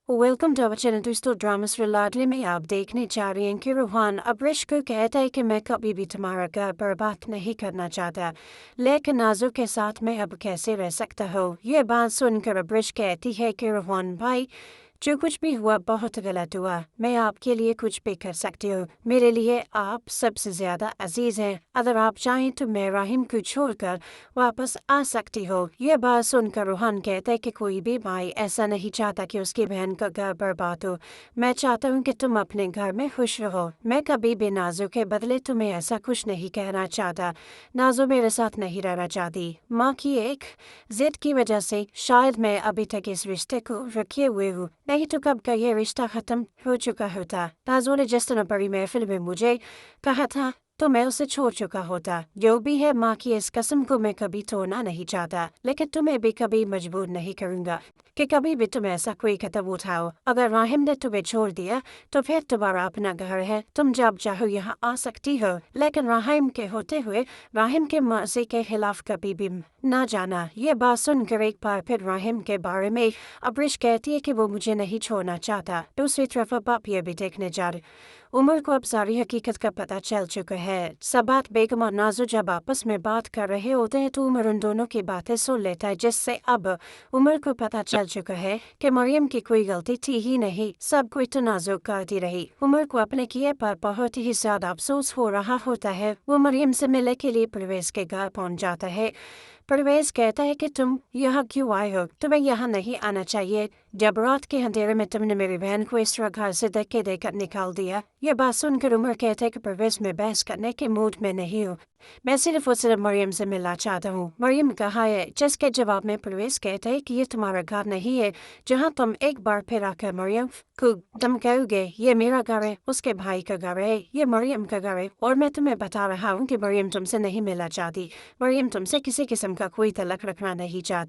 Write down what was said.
Welcome to our channel. दोस्तों, drama रिलाडली में आप देखने जा रहे हैं कि रूहान अब्रिश को कहता है कि मैं कभी भी तुम्हारा घर बर्बाद नहीं करना चाहता, लेकिन नाजो के साथ मैं अब कैसे रह सकता हूँ। ये बात सुनकर अब्रिश कहती है कि रूहान भाई, जो कुछ भी हुआ बहुत गलत हुआ। मैं आपके लिए कुछ भी कर सकती हूँ। मेरे लिए आप सबसे ज़्यादा अजीज़ हैं। अगर आप चाहें तो मैं राहिम को छोड़कर वापस आ सकती हूँ। ये बात सुनकर रूहान कहता है कि कोई भी भाई ऐसा नहीं चाहता कि उसकी बहन का घर बर्बाद हो। मैं चाहता हूँ कि तुम अपने घर में खुश रहो। मैं कभी भी नाजो के बदले तुम्हें ऐसा कुछ नहीं कहना चाहता। नाजो मेरे साथ नहीं रहना चाहती। माँ की एक जिद की वजह से शायद मैं अभी तक इस रिश्ते को रखे हुए हूँ, नहीं तो कब का ये रिश्ता खत्म हो चुका होता। नाजो ने जिस तरह बड़ी महफिल में मुझे कहा था तो मैं उसे छोड़ चुका होता। जो भी है, माँ की इस कसम को मैं कभी तोड़ना नहीं चाहता, लेकिन तुम्हें भी कभी मजबूर नहीं करूँगा कि कभी भी तुम ऐसा कोई कदम उठाओ। अगर राहिम ने तुम्हें छोड़ दिया तो फिर तुम्हारा अपना घर है, तुम जब चाहो यहाँ आ सकती हो, लेकिन राहिम के होते हुए राहिम के मर्जी के खिलाफ कभी भी ना जाना। ये बात सुनकर एक बार फिर राहिम के बारे में अब्रिश कहती है कि वो मुझे नहीं छोड़ना चाहता। दूसरी तरफ अब आप ये भी देखने जा रहे, उमर को अब सारी हकीकत का पता चल चुका है। सबात बेगम और नाजो जब आपस में बात कर रहे होते हैं तो उमर उन दोनों की बातें सुन लेता है, जिससे अब उमर को पता चल चुका है कि मरियम की कोई गलती थी ही नहीं, सब कोई तो नाजो करती रही। उमर को अपने किए पर बहुत ही ज्यादा अफसोस हो रहा होता है। वो मरियम से मिलने के लिए परवेज के घर पहुंच जाता है। परवेज कहता है कि तुम यहाँ क्यों आए हो, तुम्हें यहाँ नहीं आना चाहिए। जब रात के अंधेरे में तुमने मेरी बहन को इस तरह घर से धक्के देकर निकाल दिया। ये बात सुनकर उमर कहता है कि परवेज में बहस करने के मूड में नहीं हूँ, मैं सिर्फ और सिर्फ मरियम से मिलना चाहता हूँ। मरियम कहा है, जिसके जवाब में परवेज कहता है कि ये तुम्हारा घर नहीं है जहाँ तुम एक बार फिर आकर मरियम को धमकाओगे। ये मेरा घर है, उसके भाई का घर है, ये मरियम का घर है, और मैं तुम्हें बता रहा हूँ कि मरियम तुमसे नहीं मिलना चाहती। मरियम तुमसे किसी किस्म का कोई तलक रखना नहीं चाहती।